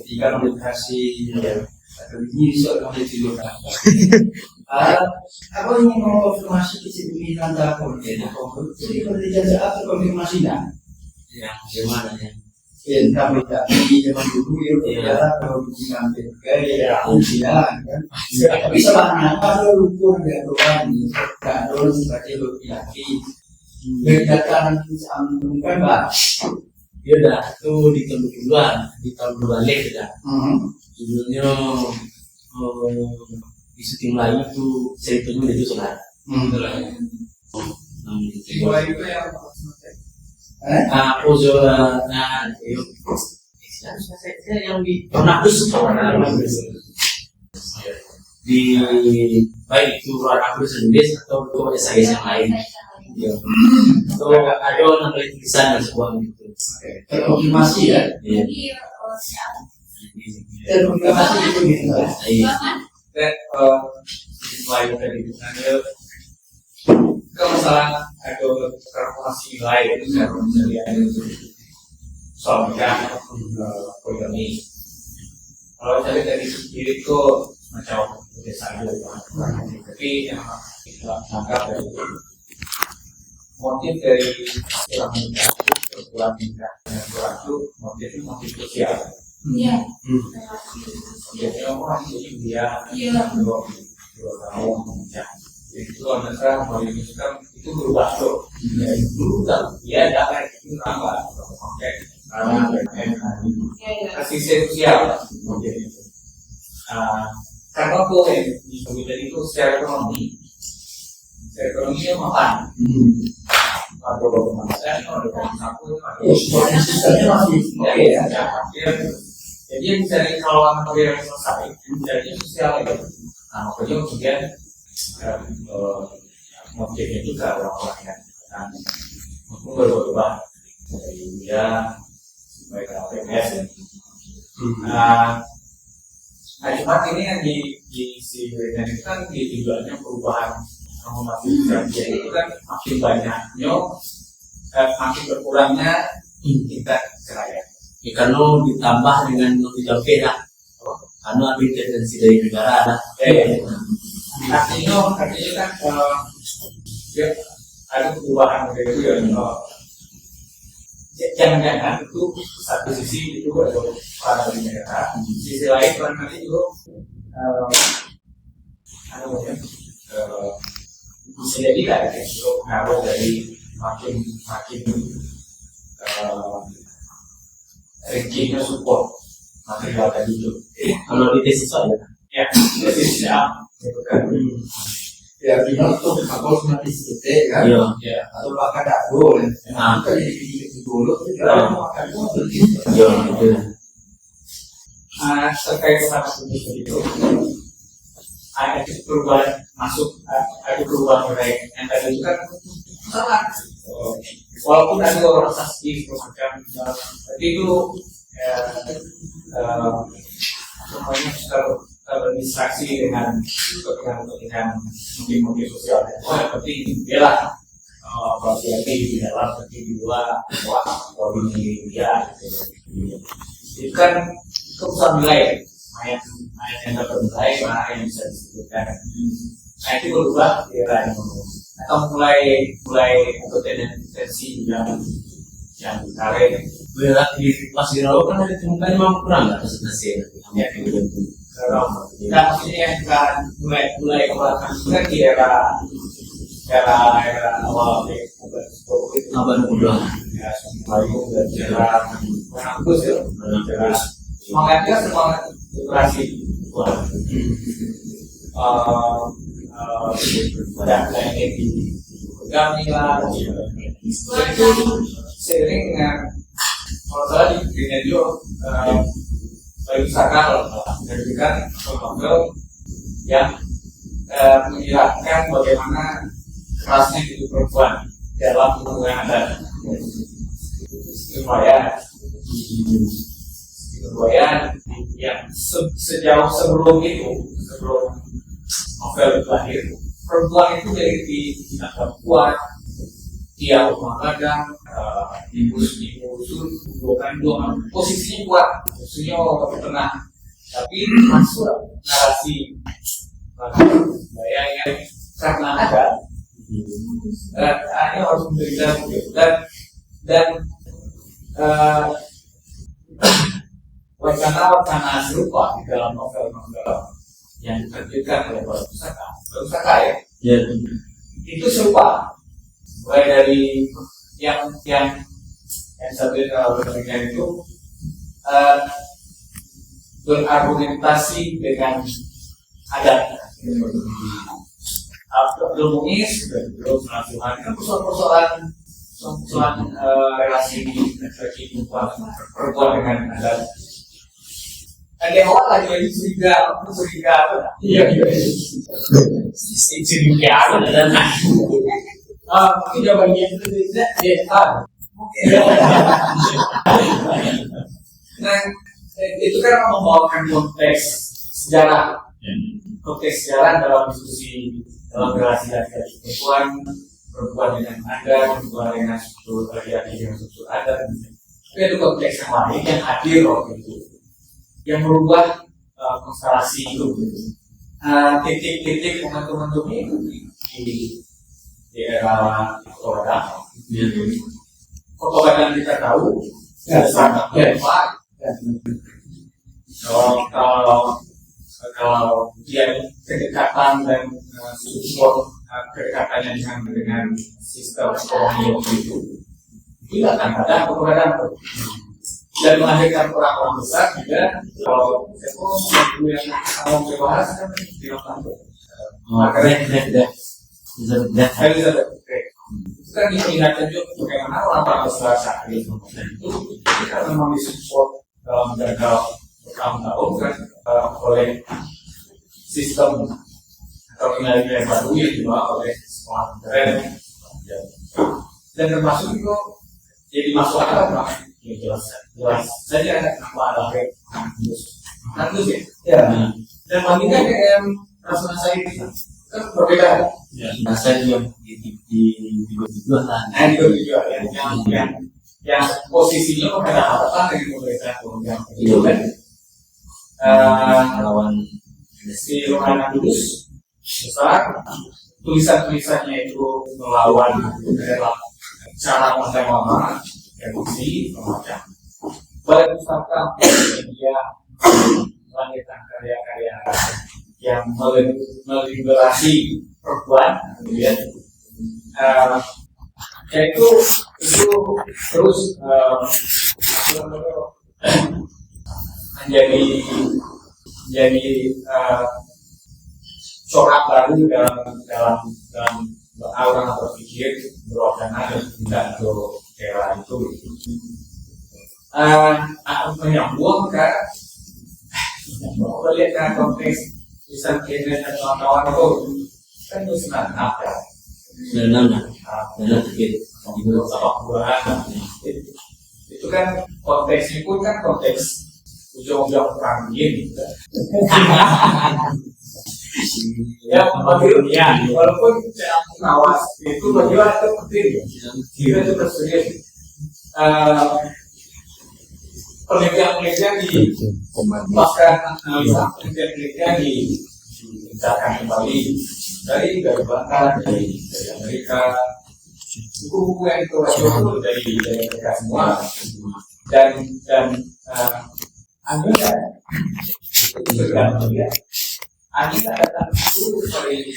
Jika komunikasi atau ini soal itu juga. Aku ingin mengonfirmasi kesibukan Anda kemudian. Jadi kerja apa konfirmasinya? Ya, gimana ya? Kami di zaman dulu ya kalau di kampung gaya kan. Tapi selama kalau ukur dan doang kan terus sebagai yakin. Bedakan bukan Pak. Ya udah tuh di tahun berbalik ya. Judulnya di syuting Melayu tuh ceritanya udah itu sudah. Itu yang saya yang di Ronaldus di baik itu Ronaldus sendiri atau kepada saya yang lain. So ada orang tulisan dan sebuah itu. Terkonfirmasi ya. Terkonfirmasi itu gitu. Selain tadi masalah ada transformasi lain dari soal nikah poligami. Kalau saya dari sendiri itu macam desa itu, tapi yang tangkap dari motif dari orang nikah, perempuan nikah dengan orang itu motif sosial. Iya. Jadi orang itu dia dua tahun menikah. Itu antara merumuskan itu berubah tuh. Dulu kan dia ada itu apa? Kasih sosial. Karena tuh disebutkan itu secara ekonomi. Secara ekonominya mapan. Ada beberapa ada satu, Sistemnya masih oke ya. Jadi yang mencari kalau anak yang selesai, mencari sosial itu. Nah, makanya kemudian motifnya juga orang-orang yang berubah dari dia sebagai PMS. Cuma ini yang di si Brandon itu kan tujuannya perubahan normasi kerja itu kan makin banyaknya, makin berkurangnya tingkat cerai. Karena ditambah dengan tidak beda, karena ada intervensi dari negara ada. Artinya kan ya, ada perubahan dari itu ya. Jangan-jangan itu satu sisi itu ada para negara, sisi lain barangkali itu bisa jadi kan itu pengaruh dari makin rigidnya support material tadi itu. Kalau di tesis Ya, tesisnya itu kan. Ya, kita tuh kapal otomatis gitu kan. Ya. Atau pakai dado. Nah, kalau di dulu kita makan begitu. Terkait sama itu, ada perubahan masuk, ada perubahan mulai yang tadi itu kan salah. Walaupun ada orang saksi macam, tapi itu semuanya terdistraksi dengan kepentingan mungkin sosial. Yang penting ialah berarti di dalam, berarti di luar, ini dia. Itu kan keputusan nilai, main yang dapat nilai, mana yang bisa disebutkan. Nah itu berubah era atau mulai atau tendensi yang ditarik. Berarti pas di Rawa kan ada temukan memang kurang nggak presentasi ya Kita maksudnya yang kita mulai kembangkan kan di era awal abad kedua ya era bagus ya semangatnya semangat literasi pada lainnya di kami lah itu seiring dengan kalau salah di radio Bayu Sakal menjadikan novel yang menjelaskan bagaimana kerasnya hidup perempuan dalam hubungan adat supaya yang sejauh sebelum novel itu lahir perempuan itu jadi dianggap kuat dia rumah kadang ibu bukan posisinya kuat, posisinya pernah, tapi masuk narasi yang karena ada hanya harus memberikan dan wacana serupa di dalam novel-novel yang diterbitkan oleh para pusaka ya, itu serupa, mulai dari yang satu itu berargumentasi dengan adat, ilmuis, belum pengasuhan, kan persoalan relasi perempuan dengan adat. Ada orang lagi curiga apa? Iya. Curiga apa? Mungkin jawabannya itu tidak dia. Nah, itu kan membawakan konteks sejarah dalam diskusi dalam relasi laki-laki perempuan dengan adat, perempuan dengan struktur laki-laki dengan struktur adat. Tapi ada konteks yang lain yang hadir waktu itu, yang merubah konstelasi itu. Titik-titik momentum-momentumnya itu di era Kota Padang kita tahu sangat hebat. Kalau dia kedekatan dan support kedekatannya dengan sistem ekonomi itu akan ada keberadaan dan melahirkan orang-orang besar juga. Kalau yang mau bahas kan itu kan diingatkan juga bagaimana orang-orang besar saat itu kita memang disupport dalam jangka bertahun-tahun kan oleh sistem atau nilai-nilai baru yang dibawa oleh sekolah modern, dan termasuk itu jadi masuk akal kan? Ya, jelas saja kenapa ada nanti ya. Dan bandingkan dengan rasa ini kan berbeda. Ya, rasa yang dijual lah. Yang posisinya pada hadapan dengan pemerintah itu kan. Lawan Si Rohana Kudus besar, tulisan-tulisannya itu melawan dalam cara mama emosi macam. Pada pustaka media melahirkan karya-karya yang meliberasi perempuan, kemudian itu terus menjadi corak baru dalam orang berpikir berwacana dan tidak ke era itu. Menyambung ke melihat konteks tulisan Kenneth dan kawan-kawan itu kan itu sebenarnya apa? Itu kan konteksnya pun kan konteks ujung-ujung perang dingin. Ya, walaupun saya pengawas itu bagi itu penting, kita itu bersedia. Penelitian di pasca analisa penelitian dibincangkan kembali dari bahkan dari Amerika, buku yang itu dari mereka semua dan Amerika itu tergantung ya. Amerika datang itu seperti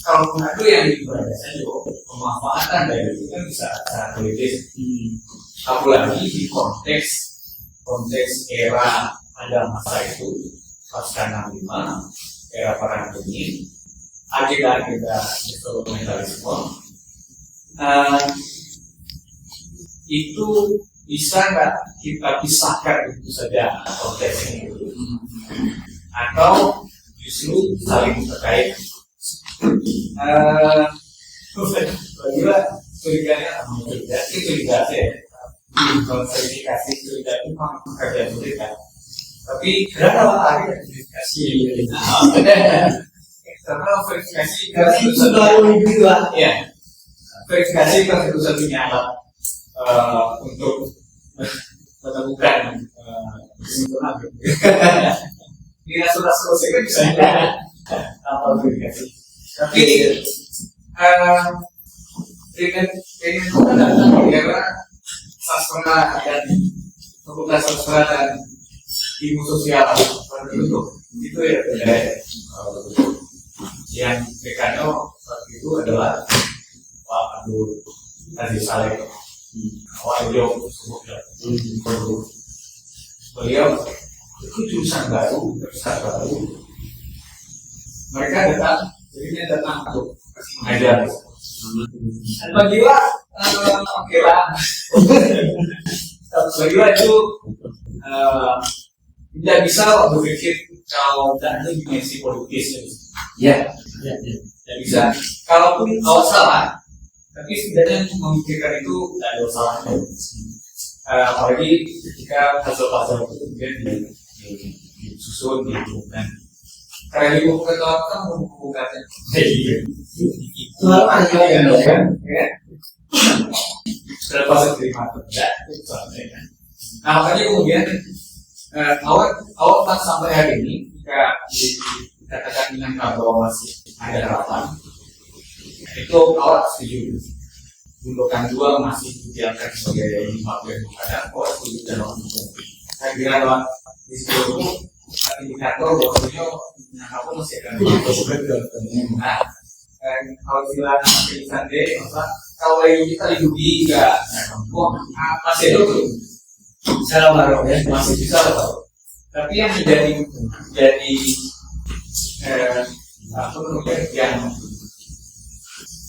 kalau pengadu yang diperhatikan juga pemanfaatan dari itu kan bisa sangat politis. Apalagi di konteks era pada masa itu pasca 65 era perang dingin, agenda instrumentalisme itu bisa nggak kita pisahkan itu saja konteksnya itu, atau justru saling terkait? Bagaimana curiganya? Curiga sih, verifikasi curiga itu memang pekerjaan sulit kan. Tapi kenapa lagi verifikasi? karena verifikasi Karena itu baru individual. ya verifikasi kan satu-satunya alat untuk menemukan kesimpulan. Dia sudah selesai kan bisa apa verifikasi. Tapi dengan bukan datang karena sastra dan fakultas sastra dan ilmu sosial itu ya yang dekano saat itu adalah Pak Abdul Aziz Saleh. Beliau itu jurusan baru. Mereka datang, jadi dia datang untuk mengajar. Dan bagilah, oke lah. Bagilah itu tidak bisa berpikir kalau tidak ada dimensi politis. Ya. Tidak bisa. Kalaupun awal salah, tapi setidaknya memikirkan itu tidak ada salahnya. Apalagi ketika pasal-pasal itu kemudian disusun, dihubungkan. Karena dihubungkan ke apa? Menghubungkannya. Selalu ada yang Berapa terima atau tidak, itu soalnya kan. Nah makanya kemudian awal pas sampai hari ini jika dikatakan dengan bahwa masih ada harapan, itu awal setuju. Gundokan 2 masih dijalankan sebagai faktor yang ada, awal setuju dalam hukum. Saya kira bahwa di situ indikator bahwasanya apa masih akan nah kalau bilang pilihan D, kalau kita didugi juga, masih ada tuh bisa lah ya, masih bisa lah. Tapi yang menjadi apa namanya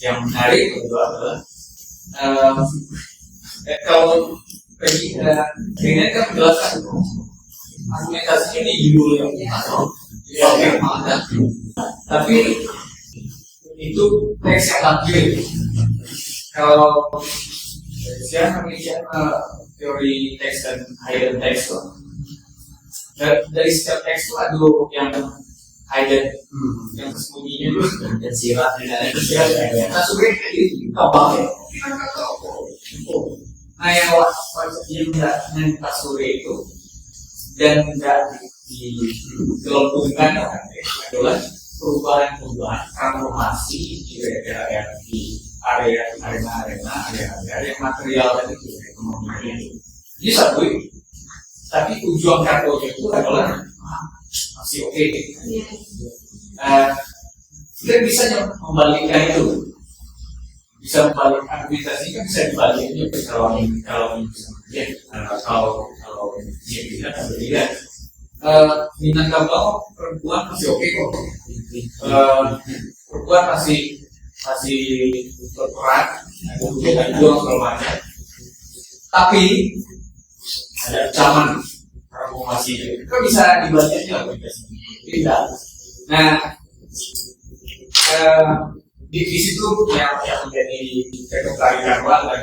yang menarik itu adalah kalau pergi ini kan menjelaskan argumentasinya di judul yang ada, tapi itu teks yang lampir. Kalau saya teori teks dan hidden text dari setiap teks itu ada yang hidden, yang tersembunyi itu dan sirat nah sebenarnya itu kabarnya kita nggak tahu. Nah yang yang sore itu dan tidak digelembungkan adalah perubahan transformasi di daerah di arena yang material dan itu ekonomi ini satu. Tapi tujuan karbonya itu adalah masih oke. Kita bisa membalikkan itu, bisa membalik argumentasi kan bisa dibalik aja kalau ya kalau dia tidak berbeda. Minangkabau perempuan masih oke kok. Perempuan masih berperan, ada jual segala macam. Tapi ada ancaman transformasi itu kan bisa dibaca aja tidak. Nah, di situ yang menjadi ketertarikan dan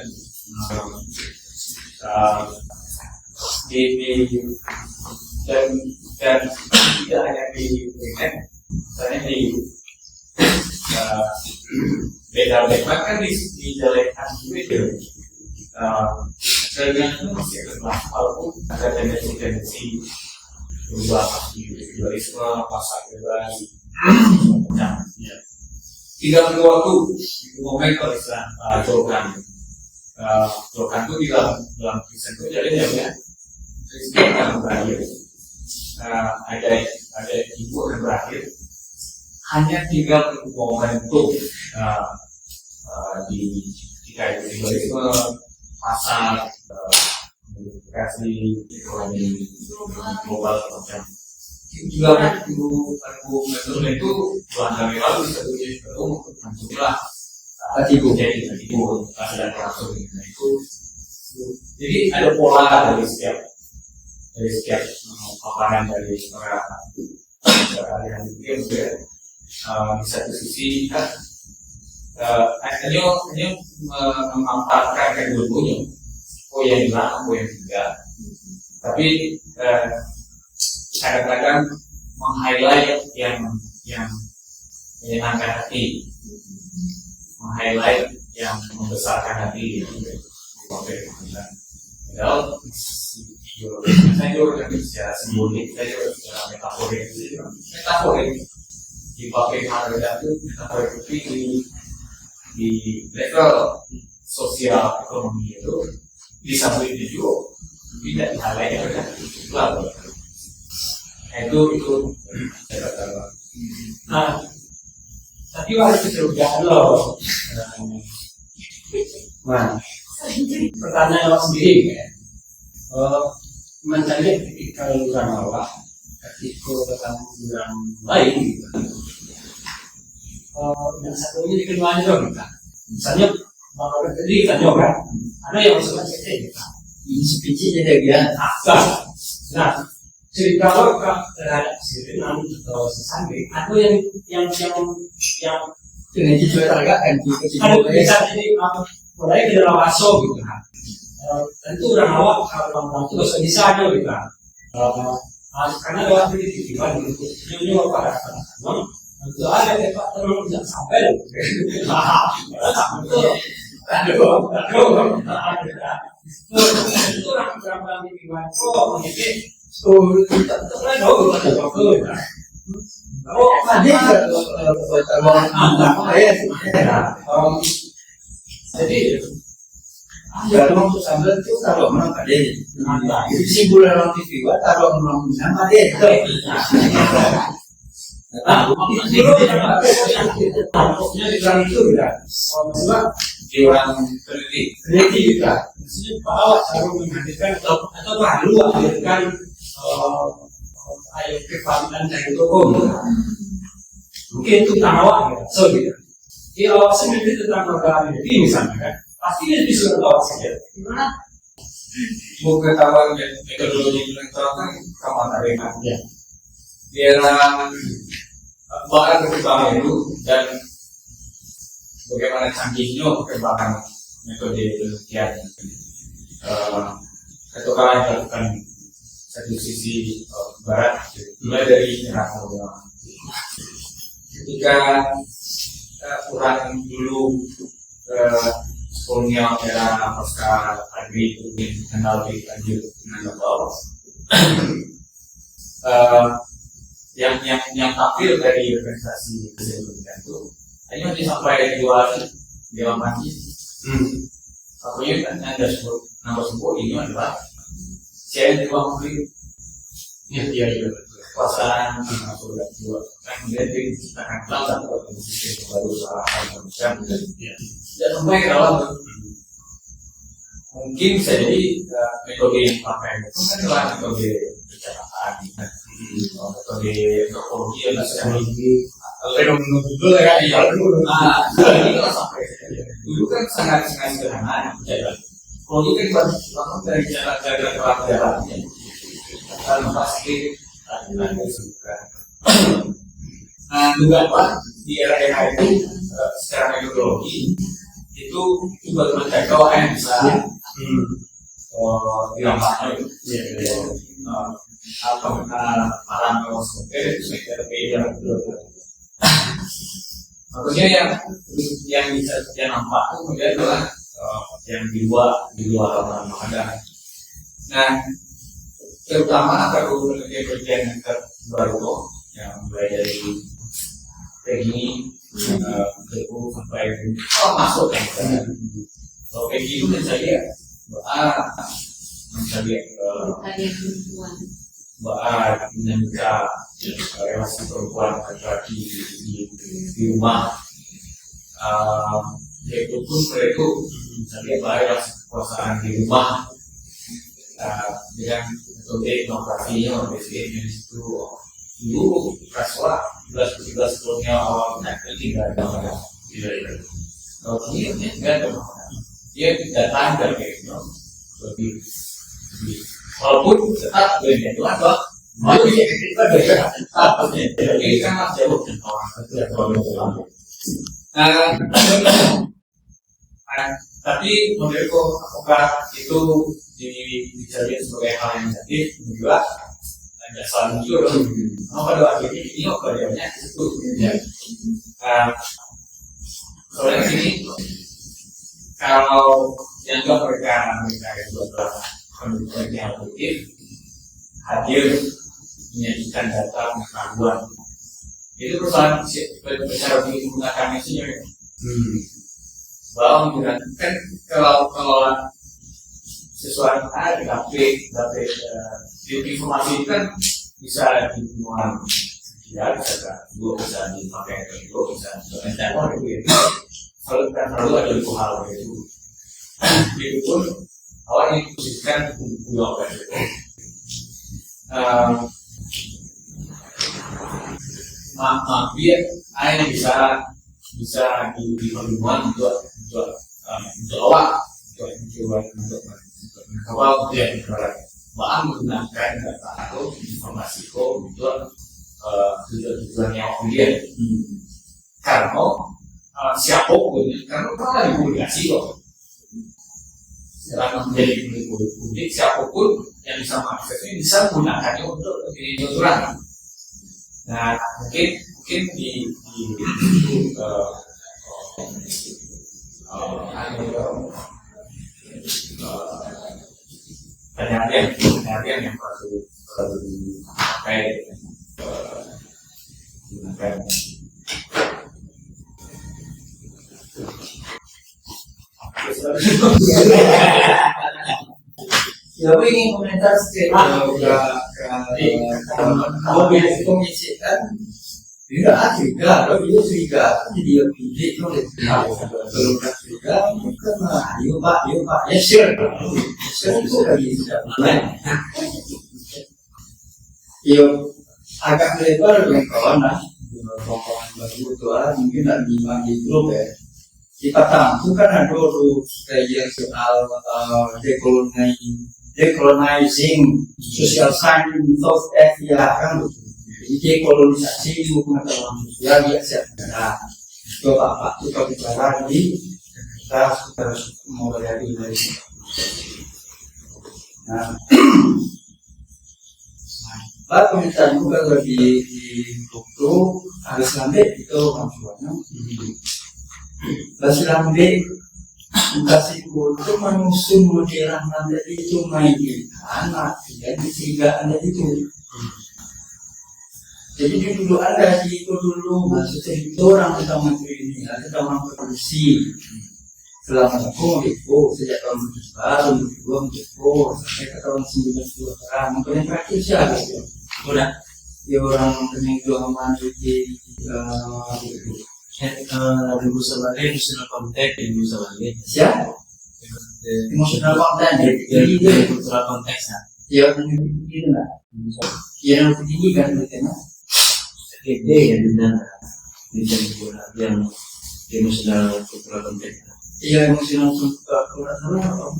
dan tidak hanya di internet, misalnya di beda bahkan di jalan juga jalan itu masih berlaku walaupun ada tendensi berubah individualisme, pasar bebas, macamnya. Tidak perlu waktu momen kalau istilah Jokan itu di dalam kisah itu jadi ya Kristen akan berakhir, ada ibu akan berakhir, hanya tinggal momentum di individualisme, pasar, komunikasi, ekonomi global macam. Juga momentum itu bulan kami lalu sebetulnya untuk mencoba jadi dan langsung itu. Jadi ada pola dari setiap paparan dari para yang mungkin di satu sisi kan hanya memanfaatkan kedua-duanya, yang hilang, yang tidak. Tapi kadang-kadang meng-highlight yang menyenangkan hati, meng-highlight yang membesarkan hati. Padahal saya juga secara simbolik, saya juga secara metaforik dipakai harga itu metaforik di level sosial ekonomi itu bisa juga tidak dihalai dengan lalu itu saya katakan. Nah, tapi harus dicurigai loh. Nah, pertanyaan awak sendiri kan, mencari tipikal orang awak ketika ketemu orang lain, yang satunya dikenal dong, misalnya kalau tadi kita nyoba, ada yang suka cerita, ini speech jadi dia. Nah, cerita apa terhadap cerita atau sesambil, atau yang dengan itu harga kan ada bisa jadi mulai ke dalam aso gitu kan. Tentu orang awak kalau itu bisa aja gitu kan. Karena waktu itu tiba gitu, nyonya pada kan. Itu ada tempat terlalu tidak sampai. Itu orang di Tiwan. Oh, ini jadi kalau untuk sambal itu taruh mana pada itu simbol orang TV taruh orang mana pada itu ya di orang peneliti juga maksudnya bahwa cara menghadirkan atau baru menghadirkan ayo kevalidan dari toko mungkin itu awak ya so gitu di awak sendiri tentang program ini misalnya kan pasti dia bisa awak saja gimana bukan tahu metodologi elektronik kamu tarik ya dia bahkan pertama itu dan bagaimana canggihnya perkembangan metode penelitian ketika dilakukan satu sisi barat mulai dari era kolonial ketika orang dulu kolonial era pasca agri itu dikenal lebih lanjut dengan global yang tampil dari organisasi kesehatan itu hanya disampaikan di dalam mati. Pokoknya kan ada nama sebut ini adalah saya di ruang publik. Iya. Kekuasaan sudah dua. Kemudian diciptakan pelan atau sistem baru salah macam. Dan sampai kalau mungkin bisa jadi metode yang dipakai itu kan adalah metode pencerahan, metode antropologi yang psikologi. Kalau dulu ya, ini sampai dulu kan sangat sederhana. Kalau itu kan dari cara pelajarannya, kalau pasti juga apa di era itu secara metodologi itu juga menjaga yang bisa dilampahkan apa para mikroskopir itu sekitar beda. Maksudnya yang bisa kita nampak itu kemudian adalah yang di luar orang ada. Nah, terutama kalau penelitian yang terbaru yang mulai dari teknik sampai masuk kan. Kalau kayak gitu mencari dinamika relasi perempuan laki-laki di rumah yaitu pun mereka misalnya relasi kekuasaan di rumah dengan metode etnografinya biasanya di situ dulu rasuah 11-12 kolonial awal tidak ada kalau ini tidak ada dia tidak tanda kayak gitu lebih walaupun tetap berbeda itu apa mau kita beda jadi sangat jauh dan orang tapi menurutku apakah itu dicari sebagai hal yang negatif juga ada salah juga dong. Pada waktu ini keadaannya itu ya. Soalnya sini kalau dianggap mereka itu adalah penduduk yang produktif, hadir menyajikan data pengetahuan, itu perusahaan secara menggunakan mesinnya bahwa menggunakan kalau sesuatu ada dapat informasi itu kan bisa dimuat ya, bisa dipakai bisa dipakai itu kalau kita perlu ada dua hal itu pun awalnya diposisikan dua itu dia hanya bisa diperlukan untuk awal untuk awal dia bahan menggunakan data atau informasi untuk tujuan yang kemudian karena siapapun karena pernah dipublikasi kok selama menjadi publik siapapun yang bisa mengaksesnya bisa menggunakannya untuk tujuan. Nah mungkin di penelitian yang perlu dipakai gunakan. Ya, aku ingin komentar sedikit komisi kan tidak juga, kalau dia juga dia pilih kalau juga karena yuk pak ya sure itu lagi tidak lain. Yuk agak lebar dengan kawan lah, kawan baru tua mungkin tak di grup ya. Kita tahu kan ada dulu kajian soal decolonizing social science in South Asia kan betul. Jadi dekolonisasi pengetahuan sosial di Asia Tenggara. Coba Pak kita bicara di kita mulai dari nah Pak komentar juga di buku harus lambe itu maksudnya bahasa lambe kasih itu mengusung modern lambe itu main anak dan ketiga anak itu. Jadi dulu ada di itu dulu maksudnya itu orang utama ini ada orang produksi selama aku itu sejak tahun 2002 sampai ke tahun 92 sekarang mungkin praktis ya udah ya orang peminggu aman di emosional konteks siapa emosional konten jadi itu emosional konteks ya itu lah yang tinggi kan berarti gede ya dengan yang emosional kultural konteks. Iya emosional kultural atau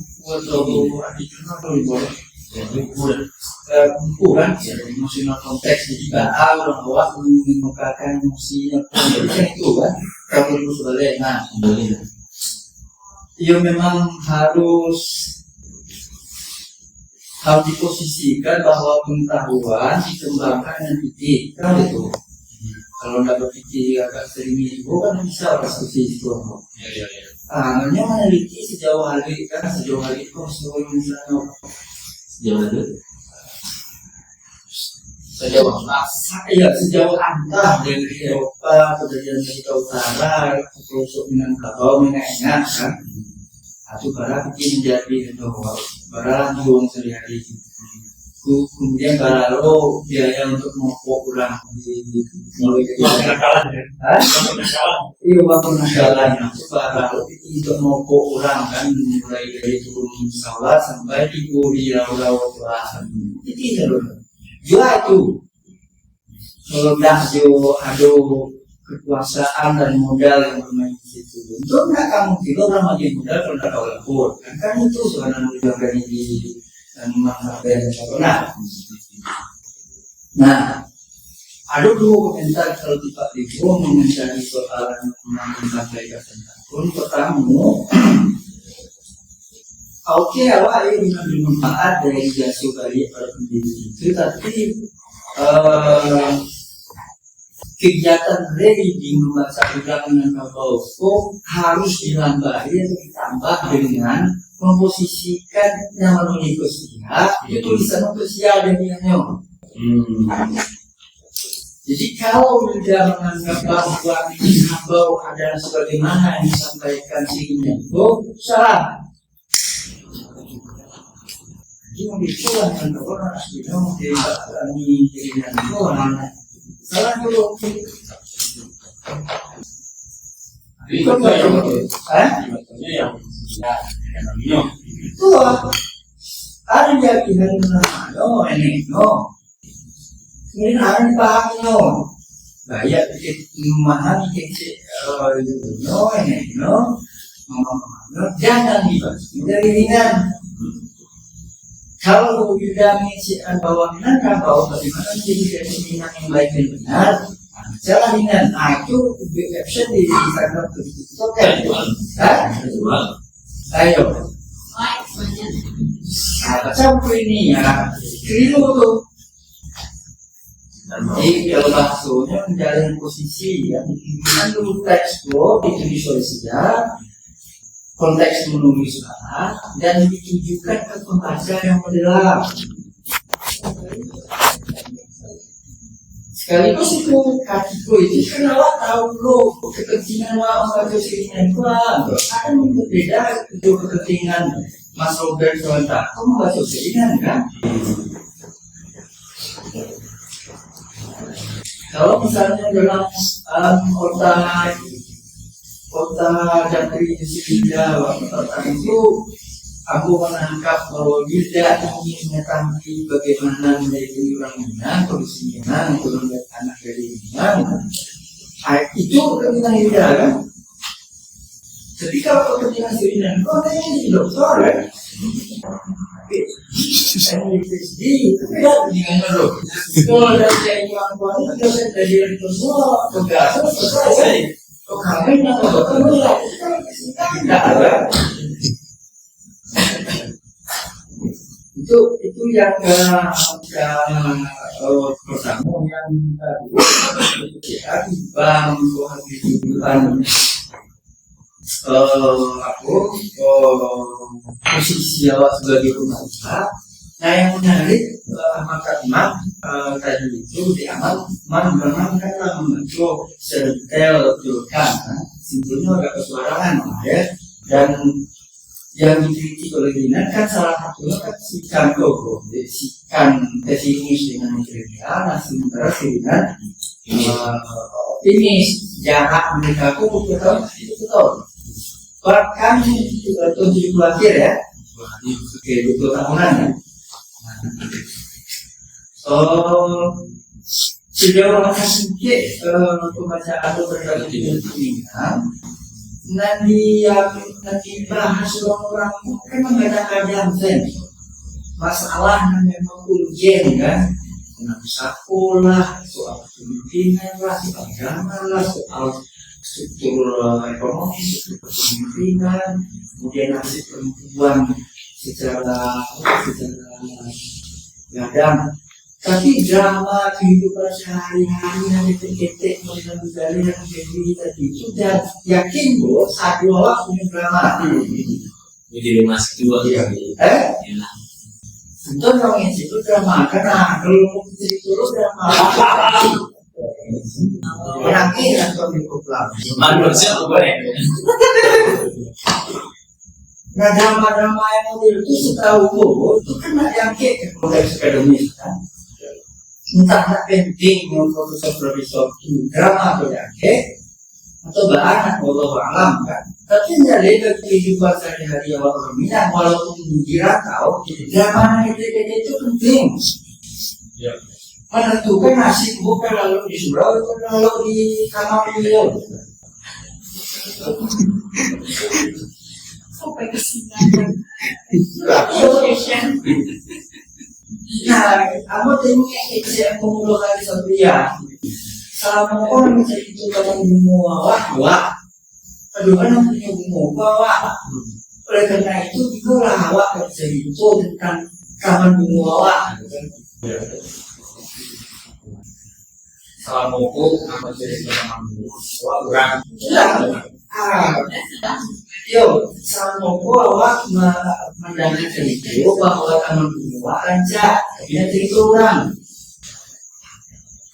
additional kalau boleh. Jadi bukan emosional konteks jadi nggak orang bawah mengungkapkan emosinya jadi kan itu kan kalau itu sebagai nah iya memang harus diposisikan bahwa pengetahuan dikembangkan dan titik kan itu. Kalau nggak berpikir agak sering itu kan bisa diskusi itu. Hanya meneliti sejauh hari kan sejauh hari itu sejauh misalnya sejauh anda dari Eropa atau dari Amerika Utara pelosok Minangkabau mengingat kan atau barang bikin menjadi itu barang juang sehari-hari kemudian kalau biaya untuk mopok ulang di mulai iya waktu nakalanya barang untuk mopok ulang kan mulai dari turun pesawat sampai di rawa itu loh juga itu kalau dah ada kekuasaan dan modal yang bermain di situ itu nggak kamu kira orang makin modal kalau nggak tahu lapor kan itu sebenarnya juga di nah, ada dua komentar kalau Pak Ibu mengenai soalan mengenai tentang pun pertama oke awak ini mengambil manfaat dari jasa balik para pendidik itu, tapi kegiatan reading membaca ulang dengan Baoko harus dilambahi atau ditambah dengan memposisikan yang menulis itu tulisan usia dan nilainya. Jadi kalau sudah menganggap bahwa hambau adalah sebagaimana yang disampaikan sehingga itu salah. Jadi membicuan kan orang aslinya menjadi dirinya itu salah dulu. Itu yang itu ada keyakinan no ini no. Ini ada paham no. Banyak memahami no ini no. Jangan dibahas dari ringan. Kalau sudah mengisahkan bahwa minat bahwa bagaimana menjadi definisi yang baik dan benar, salah ringan. Itu caption di Instagram itu oke. Ayo. Macam ini ya, keliru tuh. Jadi kalau maksudnya menjalin posisi yang dulu teks ditulis oleh sejarah, konteks menulis salah dan ditujukan ke pembaca yang mendalam. Sekaligus itu katiku itu kan awak tahu lo kepentingan awak membaca sirinan itu akan berbeda itu kepentingan Mas Robert Sontak. Kamu membaca sirinan kan? Kalau misalnya dalam kota Japri Yusufida waktu itu aku menangkap bahwa Yuda ingin mengetahui bagaimana menjadi orang Minang, kondisi Minang, turun dari anak dari Minang. Itu kepentingan Yuda kan? Jadi kalau kepentingan Yuda, kau tanya di dokter kan? Saya PhD, tidak kepentingannya loh. Kalau dari orang tua itu saya dari itu semua kegasan selesai. Kami yang tidak ada. Itu yang pertama yang kita bang aku posisi awak sebagai pemerintah. Nah yang menarik Ahmad tadi itu diamal memang kan membentuk sedetail kan simpulnya agak kesuaraan ya, dan yang dikritik oleh Dinan kan salah satunya kan sikan logo, sikan pesimis dengan material, nah sementara Dinan optimis jarak mereka itu betul. Bahkan tahun 70 akhir ya, oke 20 tahunan ya. Sejauh mana sedikit pembacaan atau berbagai penelitian nanti bahas orang kan mengadakan jansen masalah yang memang urgen kan, tentang sekolah, soal kepemimpinan lah, soal agama lah, soal struktur ekonomi, struktur kepemimpinan, kemudian nasib perempuan secara gadang. Tapi drama kehidupan sehari-hari yang diketik menggali dan menjadi tadi itu dan yakin bahwa saat awak punya drama. Jadi masih dua ya. Tentu orang yang itu drama karena kalau mau cerita itu drama. Menangis atau dikoplang. Manusia boleh. Nah drama-drama yang model itu setahu gue itu kan yang kayak konteks akademis kan. Entah tak penting yang profesor drama atau jangkek atau beranak walau alam kan, tapi tidak ada kehidupan sehari-hari orang Minang walaupun dirantau drama itu penting menentukan nasib bukan lalu di surau lalu di kamar beliau. Sampai kesimpulan Nah, kamu tanya saya mengulangkan satu ya. Selama orang mencari itu kalau bunga wah, aduh kan punya bunga wah. Oleh karena itu itulah awak cerita tentang kaman bunga awak. Salah moko apa cerita kamu? Kurang. Yo, sama awak mendengar cerita bahwa kaman bunga rancak, dia cerita orang.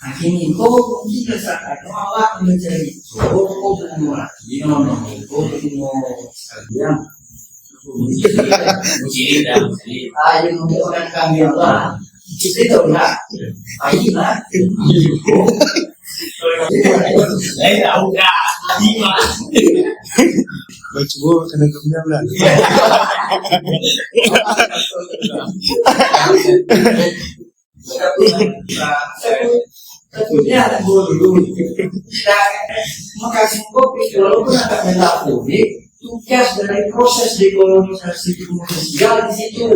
Akhirnya kok mungkin rasakan awak mencerita, kok bunga lagi, kok bunga sekalian. Mungkin dah. Ayo mendoakan kami Allah. Kita tahu lah. Ayo lah. Saya tahu dah. Gimana? Coba kena kemudian lah. Tentunya ada dulu. Kita makasih kopi walaupun ada melakukan tugas dari proses dekolonisasi sosial di situ.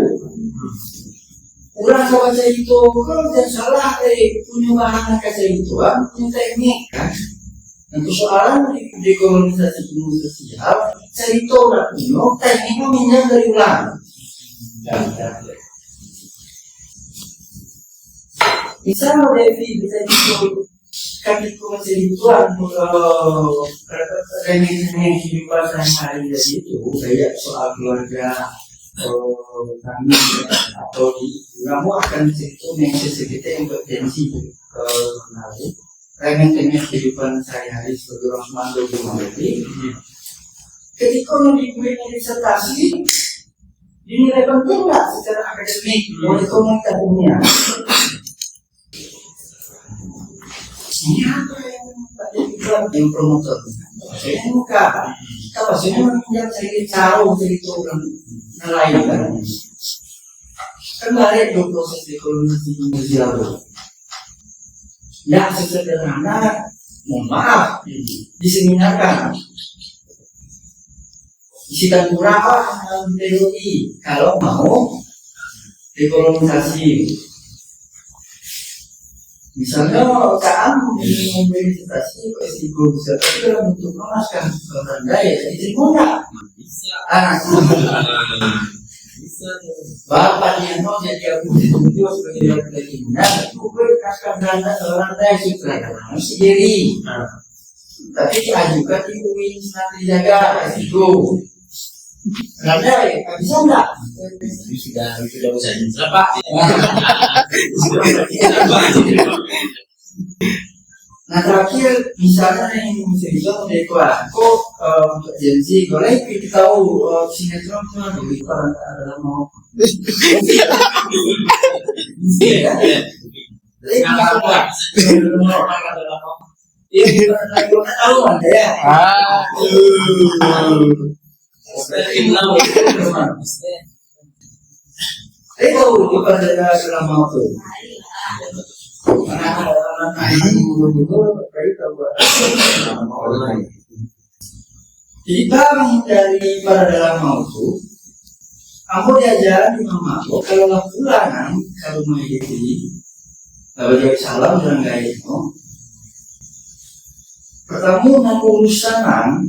Orang kalau baca itu, kalau tidak salah punya bahan kaca itu, punya teknik kan. Dan persoalan dekolonisasi sosial, cerita orang punya tekniknya minyak dari ulang. Misalnya Devi bisa itu ketika masih dituan remeh-remeh kehidupan sehari-hari dari itu kayak soal keluarga kami atau di kamu akan cerita mengenai yang bertensi lalu remeh-remeh kehidupan sehari-hari sebagai orang Semando di Mabedi. Ketika diberikan disertasi dinilai penting nggak secara akademik oleh komunitas dunia. Ini apa yang promotor? Saya buka. Kita pastinya meminjam cerita orang lain kan. Kembali ke proses dekolonisasi sosial. Yang sesederhana, mohon maaf, diseminarkan. Isikan berapa teori kalau mau dekolonisasi. Misalnya kan memverifikasi risiko bisa tapi dalam bentuk memaskan orang daya diterima nggak? Bisa. Bisa. Bapak yang mau jadi aku itu sebagai orang keinginan, aku berkaskan orang daya sutradara sendiri. Tapi diajukan di UIN nanti dijaga risiko. Karena bisa nggak? Sudah usah jelas Pak. Nah terakhir misalnya yang bisa dari kok untuk agensi boleh kita tahu sinetron itu adalah mau tahu anda ya. Itu pada dalam waktu. Kita menghindari pada dalam waktu. Aku diajaran di mamaku kalau pulangan kalau mau jadi kalau jadi salam dan gaya itu. Pertama nak urusan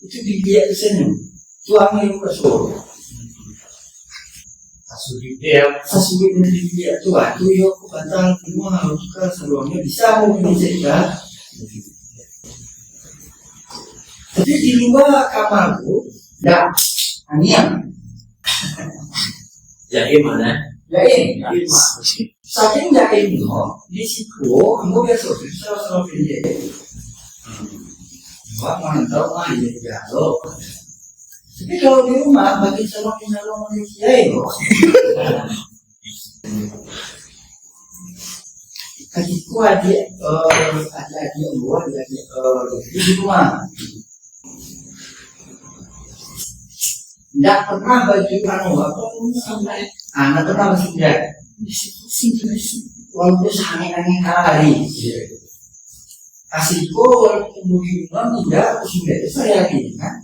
itu dibiak senyum. Tuang yang kesor. Fasuri dari dia tua tu yo batal semua harus ke sebelumnya bisa mungkin cerita. Tapi di luar kamarku, dah, anian. Jadi mana? Jaim. Saking jaim no, di situ kamu biasa sama dia. Wah mantap mah jadi jalo. Tapi kalau di rumah bagi sama manusia itu, kasihku adik luar di rumah. Tidak pernah bagi apa anak pernah bersinggah. Waktu sangat-sangat hari. Kasihku walaupun di rumah tidak bersinggah itu saya yakin kan.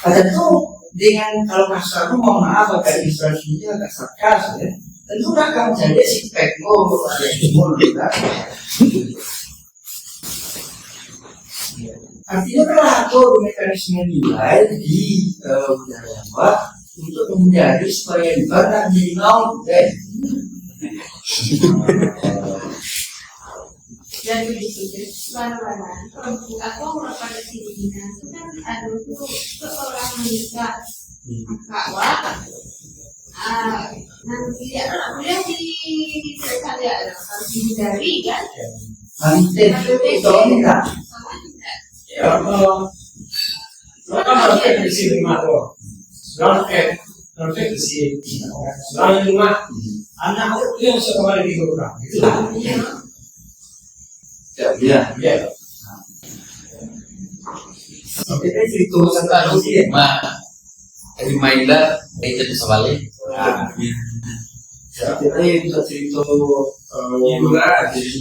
Tentu dengan kalau kasar itu mohon maaf agak ilustrasinya agak sarkas ya. Tentu akan jadi sispek ada timur kan. artinya berlaku mekanisme nilai di budaya Jawa untuk menjadi supaya ibarat menjadi naon deh. Dan begitu mana-mana aku pada sini kan ada tuh seorang menikah kawan nanti dia di sekali ada harus dihindari kan Anten itu enggak. Ya, kalau harus di sini mah, harus di sini. Selain rumah, anak itu yang sekolah di rumah. Ya. Kita cerita tentang sih, mak. Dari mainlah, itu bisa balik. Kita bisa cerita Juga jadi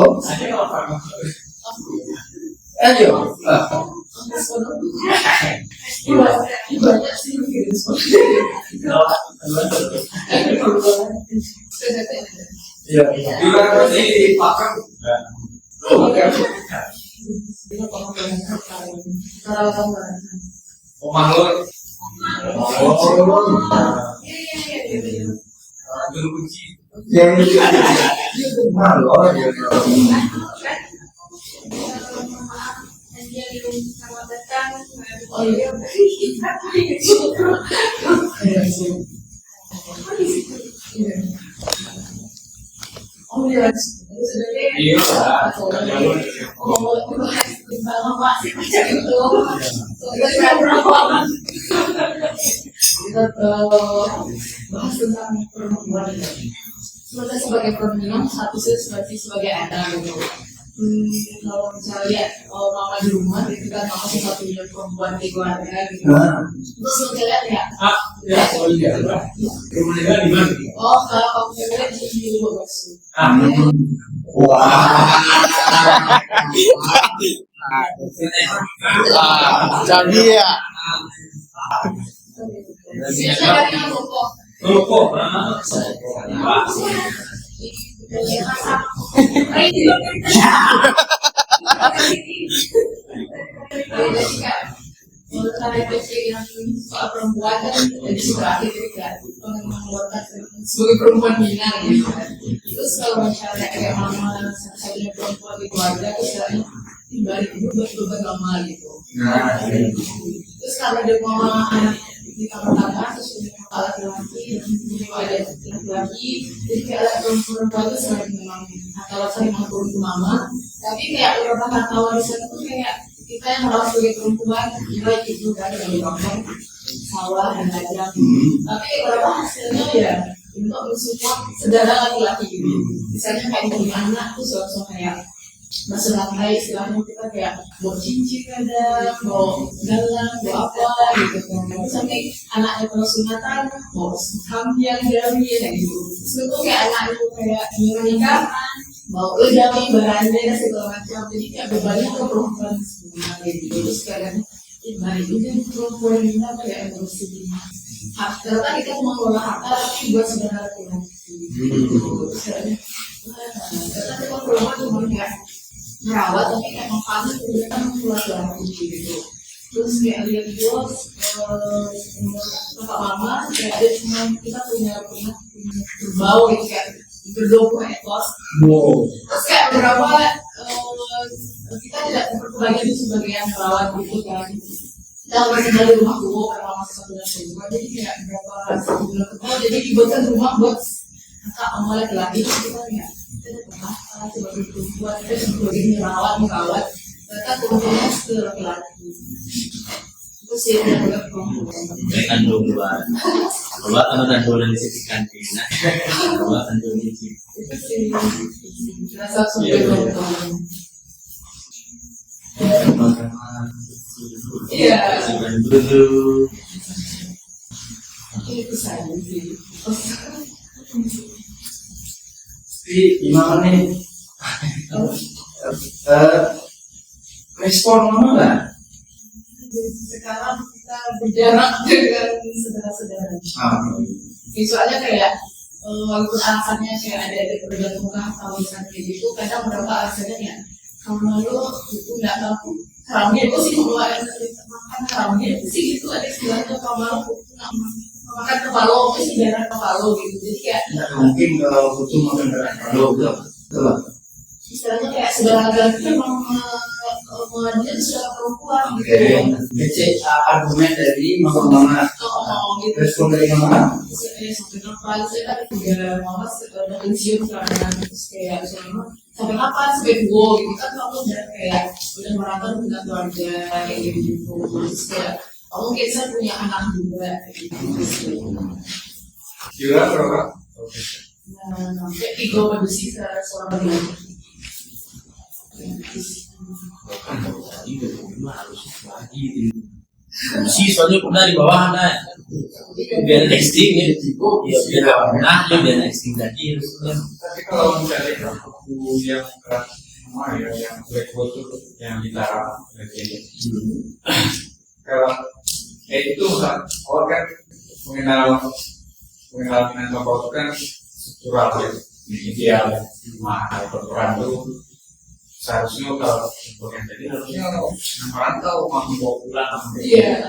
oh, ayo. Ya, juga jadi pakai omah lo guru kunci yang malu ya. iya Kita bahas tentang perempuan. Sebenarnya sebagai perempuan, satu sebagai anak gitu. Kalau misalnya mama di rumah, itu kan mama satu-satunya perempuan di keluarga gitu. Terus lo lihat ya? Ya, soal dia. Kemudian di mana? Oh, kalau kamu lihat di rumah bakso. Jadi ya. Biasanya dari yang rokok. Rokok. Soal perempuan kan jadi berakhir kan mengeluarkan sebagai perempuan Minang gitu kan. Terus kalau misalnya kayak mama satu-satunya perempuan di keluarga terus sekarang dibalik itu beban lama gitu. Terus kalau dia mama anak di kamar tangga terus punya kakak laki-laki punya ada laki-laki jadi kayak ada perempuan itu selain memang atau sering turun ke mama tapi kayak beberapa hartawan di sana tuh kayak kita yang harus sebagai perempuan juga itu kan dari kampung sawah dan ladang tapi beberapa hasilnya ya untuk mensupport saudara laki-laki gitu misalnya kayak punya anak tuh langsung kayak masuk lantai istilahnya kita kayak mau cincin ada mau galang mau apa gitu kan tapi sampai anaknya kalau sunatan mau kambiang dari kayak gitu terus kayak anak itu kayak nikah mau udang beranda dan segala macam jadi kayak bebannya ke perempuan semua gitu terus kadang mari itu perempuan ini apa ya yang harus di harta kita cuma mengelola harta tapi buat saudara laki-laki terus kadang tapi kalau perempuan cuma kayak merawat tapi kayak makanan udah kan keluarga gitu terus kayak lihat juga bapak mama kayak ada cuma kita punya berbau gitu kayak berdua ekor terus kayak beberapa kita tidak berbagian di sebagian merawat gitu kan kita masih dari rumah dulu karena masih satu dan kedua jadi kayak beberapa sebulan kedua jadi dibuatkan rumah buat kakak sama laki-laki kita kayak sebagai perempuan itu sebagai merawat ternyata keuntungannya ke laki-laki itu sih yang agak perempuan Kandung luar. Luar sama kandung dari sisi kantin. Luar kandung di sini. itu sih rasa sebagai perempuan iya Dulu. itu saja sih Gimana nih? Respon mama nggak? sekarang kita berjarak dengan saudara-saudara. Soalnya kayak walaupun alasannya kayak ada perbedaan muka atau misalnya kayak gitu, kadang beberapa alasannya ya Kalau itu nggak tahu keramnya itu sih kalau ada makan keramnya itu sih itu ada istilahnya kalau makan kepala itu sih darah kepala gitu jadi kayak Nggak mungkin kalau kucing makan darah kalau betul. istilahnya kayak segala-galanya itu memang dia itu sudah perempuan gitu. Oke. Argumen dari mama Gitu. respon dari mama. Sampai kapan saya kan juga mama sudah pensiun karena terus kayak sampai kapan sampai tua gitu kan kamu udah kayak udah merantau dengan keluarga kayak gitu terus kayak kamu mungkin saya punya anak juga kayak gitu. Juga berapa? Nah, sampai 3 besi seorang lagi. Si soalnya pernah di bawah nah. Biar exting ya. Ya biar pernah ya biar exting lagi. Tapi kalau mencari buku yang yang berfoto yang ditaruh kalau itu orang kan mengenal Minangkabau itu kan struktural ya, ideal peraturan itu seharusnya kalau yang tadi harusnya merantau mampu bawa pulang. Iya.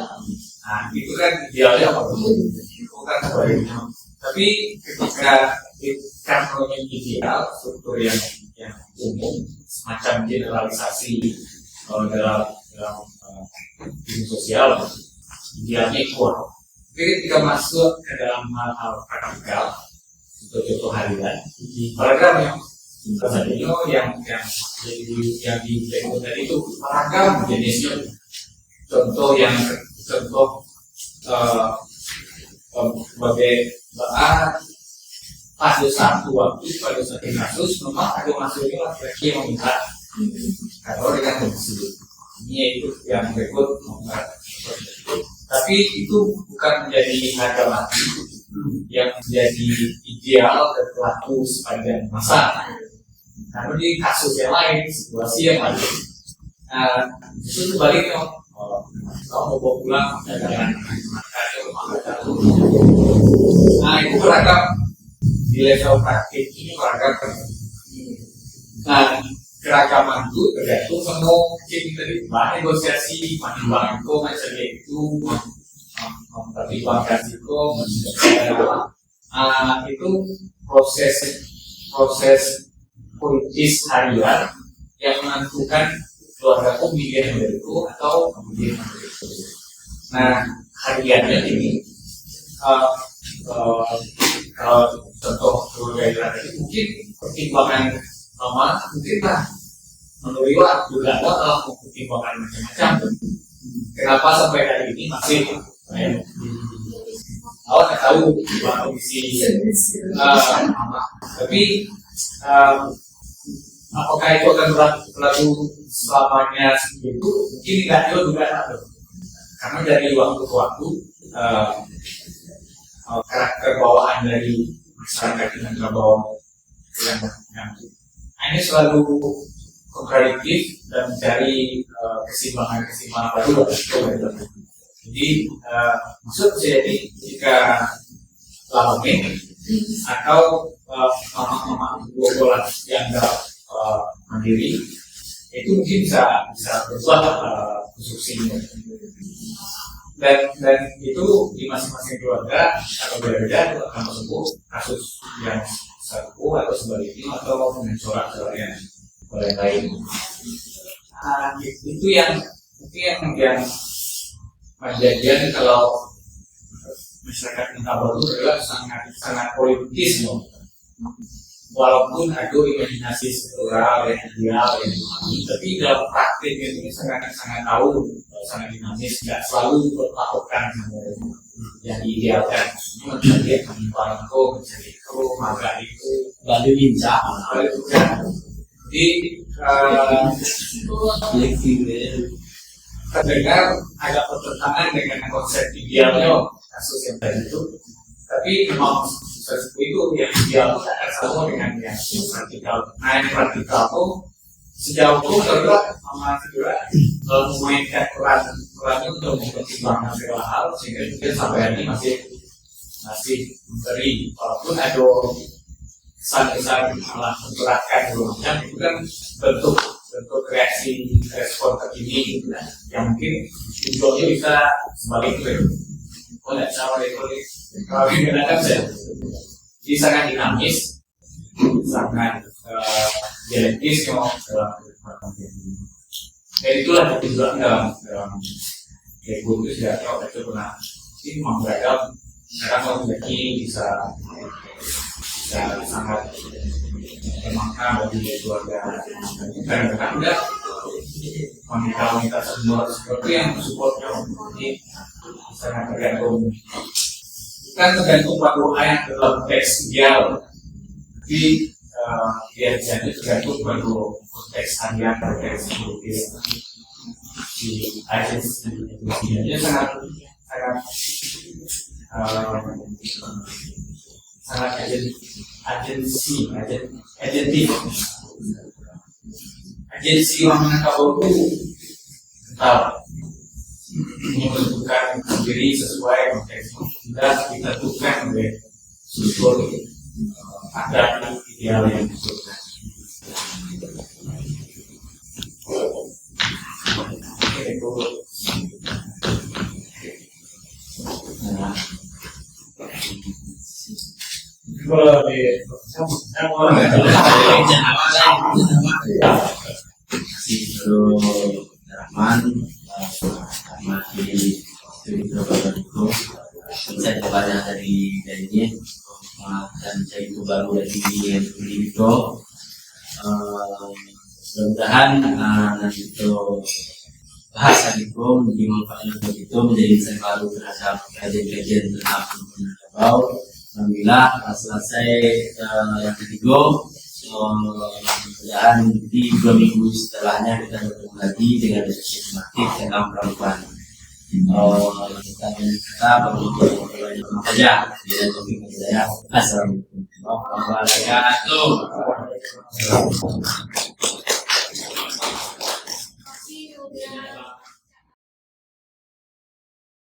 Nah itu kan idealnya apa? Itu kan sebaliknya. Tapi ketika kalau yang ideal struktur yang umum semacam generalisasi dalam ilmu sosial idealnya kuat. Tapi ketika masuk ke dalam hal-hal praktikal contoh harian program yang dibentuk tadi itu beragam jenisnya. Contoh sebagai pada satu waktu pada satu kasus memang ada maksudnya laki-laki yang meminta kalau dengan kondisi ini itu yang berikut tapi itu bukan menjadi harga mati yang menjadi ideal dan berlaku sepanjang masa. Namun di kasus yang lain, situasi yang lain, justru sebaliknya, kalau mau bawa pulang dengan itu beragam di level praktik ini beragam. Nah, keragaman itu tergantung sama mungkin dari negosiasi, manipulan itu, mempertimbangkan itu proses politis harian yang menentukan keluarga milih itu atau milih itu. Nah hariannya ini kalau contoh keluarga ini mungkin pertimbangan mama mungkin lah menurut juga ada pertimbangan macam-macam. Kenapa sampai hari ini masih awak tak tahu kondisi mama, tapi apakah itu akan berlaku selamanya seperti itu? Mungkin tidak juga ada, karena dari waktu ke waktu karakter bawaan dari masyarakat dengan bawaan yang ini selalu kontradiktif dan mencari keseimbangan baru. Jadi maksud saya ini jika lama atau mama bola yang mandiri itu mungkin bisa berubah konstruksinya dan itu di masing-masing keluarga kalau berbeda akan masuk kasus yang satu atau sebaliknya atau dengan corak-corak yang lain. Itu yang kejadian kalau masyarakat Minangkabau itu adalah sangat politis loh. Walaupun ada imajinasi struktural yang ideal yang dimana, tapi dalam praktik ini sangat sangat dinamis, tidak selalu berpatokan yang diidealkan. Mencari bangko, mencari maga itu, Lalu lincah. Jadi terdengar agak bertentangan dengan konsep idealnya kasus yang tadi itu, tapi memang seperti itu yang ideal tidak sama dengan yang praktikal. Nah yang praktikal itu sejauh itu terlihat sama juga memainkan perannya untuk mempertimbangkan segala hal sehingga juga sampai hari ini masih memberi walaupun ada kesan-kesan malah mencurahkan macam itu kan bentuk bentuk reaksi respon terkini gitu kan. Yang mungkin tujuannya bisa sebaliknya. Oh nggak sama deh kalau digunakan saya. Jadi sangat dinamis, sangat dialektis dalam kehidupan. Dan itulah tujuan dalam ego itu sudah tahu itu pernah ini memang beragam. Sekarang kalau laki bisa sangat bermakna bagi keluarga. Kadang-kadang enggak wanita-wanita semua seperti yang support ini sangat tergantung. Kan tergantung pada doa yang dalam teks ideal. Tapi dia jadi tergantung pada konteks harian, konteks politis. Si agensi dia sangat agensi yang menangkap itu kental menentukan diri sesuai konteks tidak ditentukan oleh struktur ada ideal yang disebutkan. Kalau di Rahman masih studi kedokteran itu saya coba dari ini dan saya itu baru dari itu mudah-mudahan nanti itu bahasa itu dimanfaatkan untuk itu menjadi insight baru terhadap kajian-kajian tentang bau. Alhamdulillah selesai yang ketiga. Mudah-mudahan di 2 minggu setelahnya kita bertemu lagi dengan diskusi tematik tentang perempuan. Kita baru saja dengan topik saya. Assalamualaikum warahmatullahi wabarakatuh.